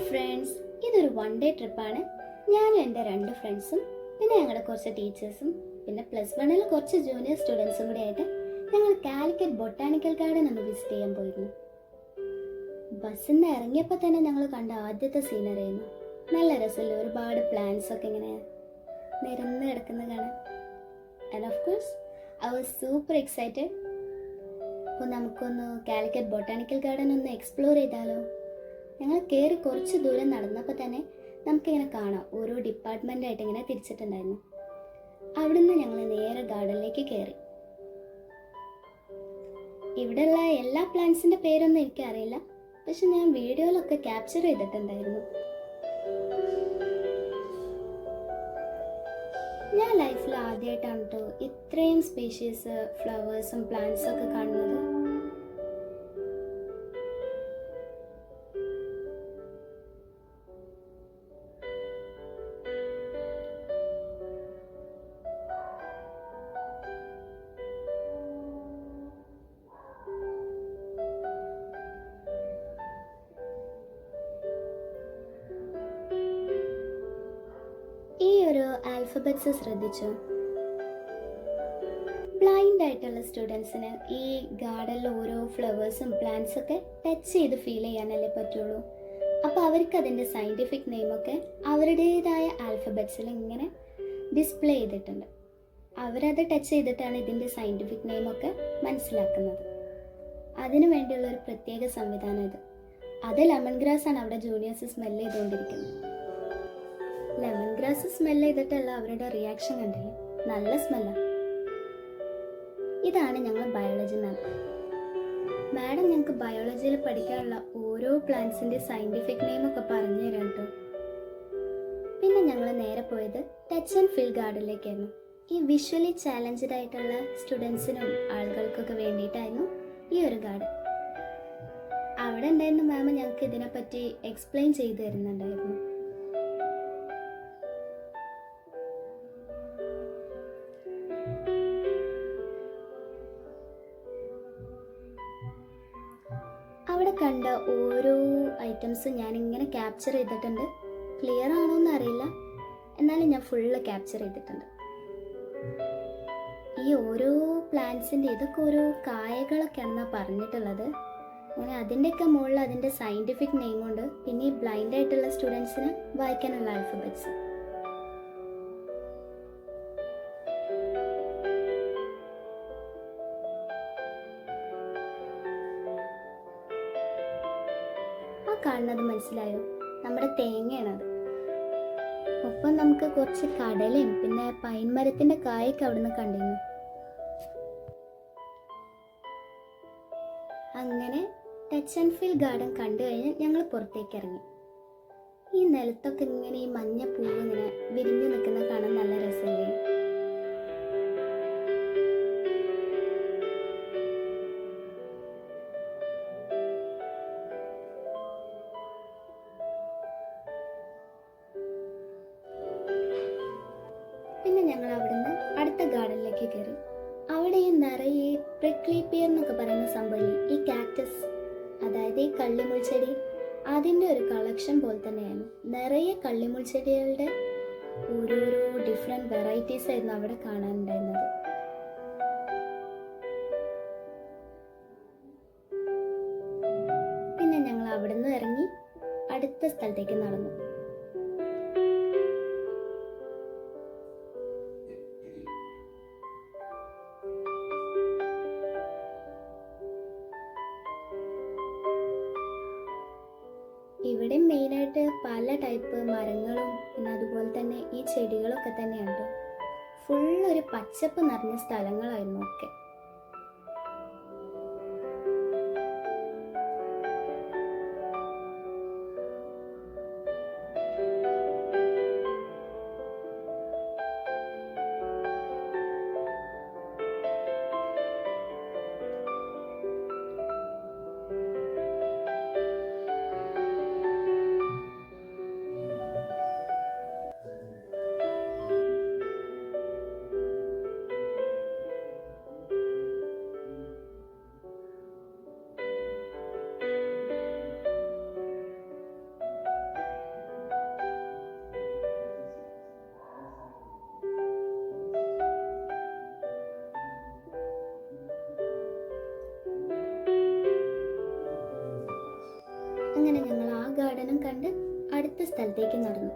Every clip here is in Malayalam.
ഫ്രണ്ട്സ്, ഇതൊരു വൺ ഡേ ട്രിപ്പാണ്. ഞാനും എൻ്റെ 2 ഫ്രണ്ട്സും പിന്നെ ഞങ്ങളുടെ കുറച്ച് ടീച്ചേഴ്സും പിന്നെ +1 കുറച്ച് ജൂനിയർ സ്റ്റുഡൻസും കൂടി ആയിട്ട് ഞങ്ങൾ കാലിക്കറ്റ് ബൊട്ടാണിക്കൽ ഗാർഡൻ ഒന്ന് വിസിറ്റ് ചെയ്യാൻ പോയിരുന്നു. ബസ്സിൽ നിന്ന് ഇറങ്ങിയപ്പോൾ തന്നെ ഞങ്ങൾ കണ്ട ആദ്യത്തെ സീനറി ആയിരുന്നു. നല്ല രസമില്ല, ഒരുപാട് പ്ലാന്റ്സ് ഒക്കെ ഇങ്ങനെ നിരന്ന് കിടക്കുന്ന കാണാൻ. And of course I was super excited. അപ്പോൾ നമുക്കൊന്ന് കാലിക്കറ്റ് ബൊട്ടാണിക്കൽ ഗാർഡൻ ഒന്ന് എക്സ്പ്ലോർ ചെയ്താലോ? ഞങ്ങൾ കയറി കുറച്ച് ദൂരം നടന്നപ്പോൾ തന്നെ നമുക്കിങ്ങനെ കാണാം ഓരോ ഡിപ്പാർട്ട്മെൻ്റായിട്ട് ഇങ്ങനെ തിരിച്ചിട്ടുണ്ടായിരുന്നു. അവിടുന്ന് ഞങ്ങൾ നേരെ ഗാർഡനിലേക്ക് കയറി. ഇവിടെയുള്ള എല്ലാ പ്ലാന്റ്സിൻ്റെ പേരൊന്നും എനിക്കറിയില്ല, പക്ഷെ ഞാൻ വീഡിയോയിലൊക്കെ ക്യാപ്ചർ ചെയ്തിട്ടുണ്ടായിരുന്നു. ഞാൻ ലൈഫിൽ ആദ്യമായിട്ടാണ് കേട്ടോ ഇത്രയും സ്പീഷീസ് ഫ്ലവേഴ്സും പ്ലാന്റ്സും ഒക്കെ കാണുന്നത്. ഈ ഒരു ആൽഫബറ്റ്സ് ശ്രദ്ധിച്ചോ? ബ്ലൈൻഡ് ആയിട്ടുള്ള സ്റ്റുഡൻസിന് ഈ ഗാർഡനിൽ ഓരോ ഫ്ലവേഴ്സും പ്ലാന്റ്സും ഒക്കെ ടച്ച് ചെയ്ത് ഫീൽ ചെയ്യാനല്ലേ പറ്റുള്ളൂ. അപ്പോൾ അവർക്ക് അതിൻ്റെ സയൻറ്റിഫിക് നെയിമൊക്കെ അവരുടേതായ ആൽഫബറ്റ്സിൽ ഇങ്ങനെ ഡിസ്പ്ലേ ചെയ്തിട്ടുണ്ട്. അവരത് ടച്ച് ചെയ്തിട്ടാണ് ഇതിൻ്റെ സയൻറ്റിഫിക് നെയിമൊക്കെ മനസ്സിലാക്കുന്നത്. അതിനു വേണ്ടിയുള്ള ഒരു പ്രത്യേക സംവിധാനം ഇത്. അത് ലെമൺ ഗ്രാസ് ആണ് അവിടെ ജൂനിയേഴ്സ് സ്മെല്ല് ചെയ്തുകൊണ്ടിരിക്കുന്നത്. ലെമൺ ഗ്രാസ് സ്മെല്ല് ചെയ്തിട്ടുള്ള അവരുടെ റിയാക്ഷൻ കണ്ടില്ലേ, നല്ല സ്മെല്ലാണ്. ഇതാണ് ഞങ്ങൾ ബയോളജി മാഡം ഞങ്ങൾക്ക് ബയോളജിയിൽ പഠിക്കാനുള്ള ഓരോ പ്ലാന്റ്സിൻ്റെ സയൻറ്റിഫിക് നെയിമൊക്കെ പറഞ്ഞു തരാം കേട്ടോ. പിന്നെ ഞങ്ങൾ നേരെ പോയത് ടച്ച് ആൻഡ് ഫീൽ ഗാർഡനിലേക്കായിരുന്നു. ഈ വിഷ്വലി ചാലഞ്ചഡ് ആയിട്ടുള്ള സ്റ്റുഡൻസിനും ആളുകൾക്കൊക്കെ വേണ്ടിയിട്ടായിരുന്നു ഈ ഒരു ഗാർഡൻ. അവിടെ ഉണ്ടായിരുന്ന മാം ഞങ്ങൾക്ക് ഇതിനെപ്പറ്റി എക്സ്പ്ലെയിൻ ചെയ്തു തരുന്നുണ്ടായിരുന്നു. അവിടെ കണ്ട ഓരോ ഐറ്റംസും ഞാനിങ്ങനെ ക്യാപ്ചർ ചെയ്തിട്ടുണ്ട്. ക്ലിയർ ആണോ എന്ന് അറിയില്ല, എന്നാലും ഞാൻ ഫുള്ള് ക്യാപ്ചർ ചെയ്തിട്ടുണ്ട്. ഈ ഓരോ പ്ലാന്റ്സിൻ്റെ ഇതൊക്കെ ഓരോ കായകളൊക്കെയാണെന്നാണ് പറഞ്ഞിട്ടുള്ളത്. അങ്ങനെ അതിൻ്റെയൊക്കെ മുകളിൽ അതിൻ്റെ സയൻറ്റിഫിക് നെയിമുണ്ട്. പിന്നെ ഈ ബ്ലൈൻഡ് ആയിട്ടുള്ള സ്റ്റുഡൻസിന് വായിക്കാനുള്ള ആൽഫബറ്റ്സ്. കാണുന്നത് മനസ്സിലായോ? നമ്മുടെ തേങ്ങയാണത്. ഒപ്പം നമുക്ക് കുറച്ച് കടലയും പിന്നെ പൈൻ മരത്തിന്റെ കായൊക്കെ അവിടുന്ന് കണ്ടിരുന്നു. അങ്ങനെ ടച്ച് ആൻഡ് ഫീൽ ഗാർഡൻ കണ്ടു കഴിഞ്ഞ് ഞങ്ങൾ പുറത്തേക്ക് ഇറങ്ങി. ഈ നിലത്തൊക്കെ ഇങ്ങനെ ഈ മഞ്ഞ പൂവ് ഇങ്ങനെ വിരിഞ്ഞു നിൽക്കുന്ന കാണാൻ നല്ല രസമല്ലേ? പിന്നെ ഞങ്ങൾ അവിടുന്ന് അടുത്ത ഗാർഡനിലേക്ക് കയറി. അവിടെ ഈ നിറയെ പ്രിക്ലി പിയർ എന്നൊക്കെ പറയുന്ന സംഭവം, ഈ കാക്ടസ്, അതായത് ഈ കള്ളിമുൾച്ചെടി, അതിൻ്റെ ഒരു കളക്ഷൻ പോലെ തന്നെയാണ്. നിറയെ കള്ളിമുൾച്ചെടികളുടെ ഓരോരോ ഡിഫറെൻറ്റ് വെറൈറ്റീസ് ആയിരുന്നു അവിടെ കാണാനുണ്ടായിരുന്നത്. പിന്നെ ഞങ്ങൾ അവിടുന്ന് ഇറങ്ങി അടുത്ത സ്ഥലത്തേക്ക് നടന്നു. ഇവിടെ മെയിനായിട്ട് പല ടൈപ്പ് മരങ്ങളും പിന്നെ അതുപോലെ തന്നെ ഈ ചെടികളൊക്കെ തന്നെയുണ്ട്. ഫുള്ളൊരു പച്ചപ്പ് നിറഞ്ഞ സ്ഥലങ്ങളായിരുന്നു ഒക്കെ. അങ്ങനെ ഞങ്ങൾ ആ ഗാർഡനും കണ്ട് അടുത്ത സ്ഥലത്തേക്ക് നടന്നു.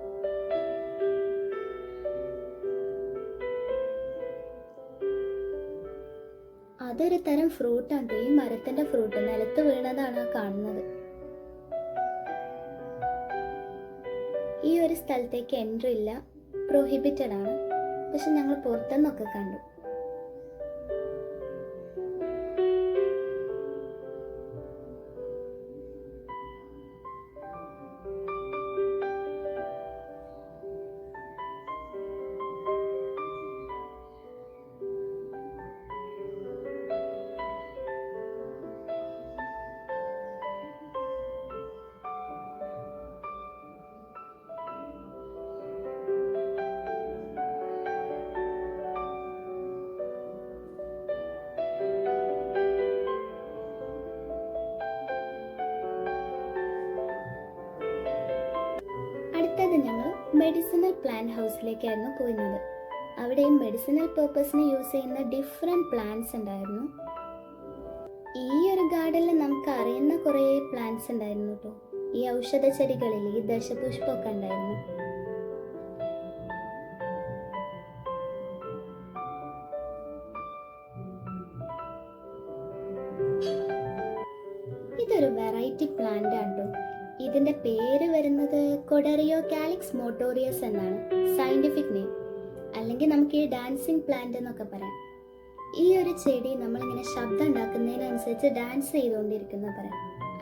അതൊരു തരം ഫ്രൂട്ടാണ്. ഈ മരത്തിന്റെ ഫ്രൂട്ട് നിലത്ത് വീണതാണ് ആ കാണുന്നത്. ഈ ഒരു സ്ഥലത്തേക്ക് എൻട്രി ഇല്ല, പ്രൊഹിബിറ്റഡ് ആണ്. പക്ഷെ ഞങ്ങൾ പുറത്തുനിന്നൊക്കെ കണ്ടു. അടുത്തത് ഞങ്ങൾ മെഡിസിനൽ പ്ലാന്റ് ഹൗസിലേക്കായിരുന്നു പോയിരുന്നത്. അവിടെയും മെഡിസിനൽ പേർപ്പസിന് യൂസ് ചെയ്യുന്ന ഡിഫറെൻറ്റ് പ്ലാന്റ്സ് ഉണ്ടായിരുന്നു. ഈ ഒരു ഗാർഡനിൽ നമുക്ക് അറിയുന്ന കുറേ പ്ലാന്റ്സ് ഉണ്ടായിരുന്നു കേട്ടോ. ഈ ഔഷധ ചെടികളിൽ ഈ ദശപുഷ്പമൊക്കെ ഉണ്ടായിരുന്നു. ഇതൊരു വെറൈറ്റി പ്ലാന്റ് ആണ് കേട്ടോ. ഇതിന്റെ പേര് വരുന്നത് കൊഡറിയോ കാലിക്സ് മോട്ടോറിയസ് എന്നാണ് സയന്റിഫിക് നെയിം, അല്ലെങ്കിൽ നമുക്ക് ഈ ഡാൻസിങ് പ്ലാന്റ് എന്നൊക്കെ പറയാം. ഈ ഒരു ചെടി നമ്മളിങ്ങനെ ശബ്ദം ഉണ്ടാക്കുന്നതിനനുസരിച്ച് ഡാൻസ് ചെയ്തുകൊണ്ടിരിക്കുന്ന പറയാം.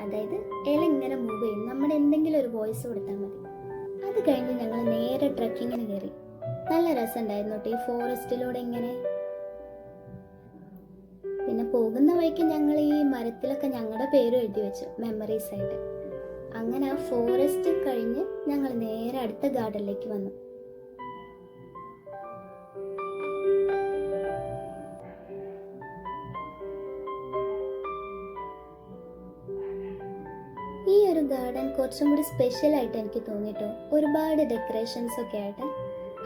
അതായത് ഇല ഇങ്ങനെ മൂവ് ചെയ്യും, നമ്മുടെ എന്തെങ്കിലും ഒരു വോയിസ് കൊടുത്താൽ മതി. അത് കഴിഞ്ഞ് ഞങ്ങൾ നേരെ ട്രക്കിങ്ങിന് കയറി. നല്ല രസമുണ്ടായിരുന്നു കേട്ടോ ഈ ഫോറസ്റ്റിലൂടെ ഇങ്ങനെ. പിന്നെ പോകുന്ന വഴിക്ക് ഞങ്ങൾ ഈ മരത്തിലൊക്കെ ഞങ്ങളുടെ പേരും എഴുതി വെച്ചു, മെമ്മറീസ് ആയിട്ട്. അങ്ങനെ ആ ഫോറസ്റ്റ് കഴിഞ്ഞ് ഞങ്ങൾ നേരെ അടുത്ത ഗാർഡനിലേക്ക് വന്നു. ഈ ഒരു ഗാർഡൻ കുറച്ചും കൂടി സ്പെഷ്യൽ ആയിട്ട് എനിക്ക് തോന്നിട്ടോ. ഒരുപാട് ഡെക്കറേഷൻസ് ഒക്കെ ആയിട്ട്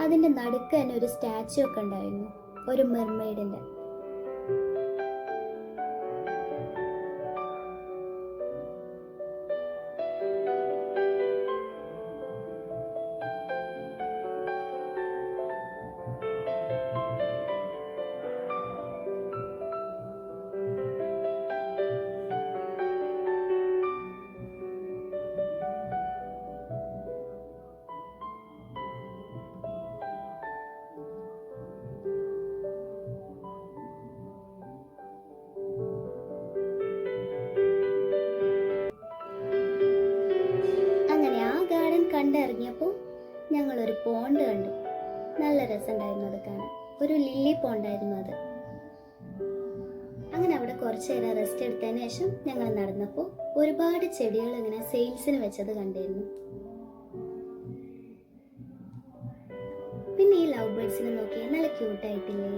അതിന്റെ നടുക്ക് തന്നെ ഒരു സ്റ്റാച്ചു ഒക്കെ ഉണ്ടായിരുന്നു, ഒരു മെർമെയ്ഡിന്റെ. കണ്ടിറങ്ങിയപ്പോൾ ഞങ്ങളൊരു പോണ്ട് കണ്ടു. നല്ല രസമുണ്ടായിരുന്നു അത് കാണാൻ. ഒരു ലില്ലി പോണ്ടായിരുന്നു അത്. അങ്ങനെ അവിടെ കുറച്ച് നേരം റെസ്റ്റ് എടുത്തതിന് ശേഷം ഞങ്ങൾ നടന്നപ്പോൾ ഒരുപാട് ചെടികൾ ഇങ്ങനെ സെയിൽസിന് വെച്ചത് കണ്ടിരുന്നു. പിന്നെ ഈ ലവ് ബേർഡ്സിനെ നോക്കിയാൽ നല്ല ക്യൂട്ടായിട്ടില്ലേ.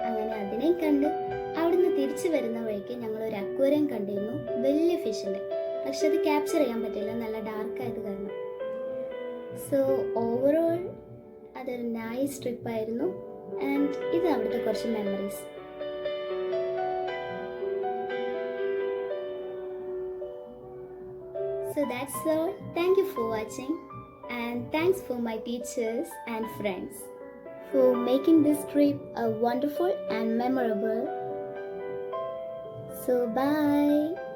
അങ്ങനെ അതിനെയും കണ്ട് അവിടുന്ന് തിരിച്ചു വരുന്ന വഴിക്ക് ഞങ്ങൾ ഒരു അക്വേറിയം കണ്ടിരുന്നു, വലിയ ഫിഷിന്റെ. പക്ഷെ അത് ക്യാപ്ചർ ചെയ്യാൻ പറ്റില്ല, നല്ല ഡാർക്ക് ആയത് കാരണം. സോ ഓവറോൾ അതൊരു നൈസ് ട്രിപ്പ് ആയിരുന്നു. ആൻഡ് ഇത് അവിടുത്തെ കുറച്ച് memories. So that's all. Thank you for watching, and thanks for my teachers and friends for making this trip a wonderful and memorable. So bye.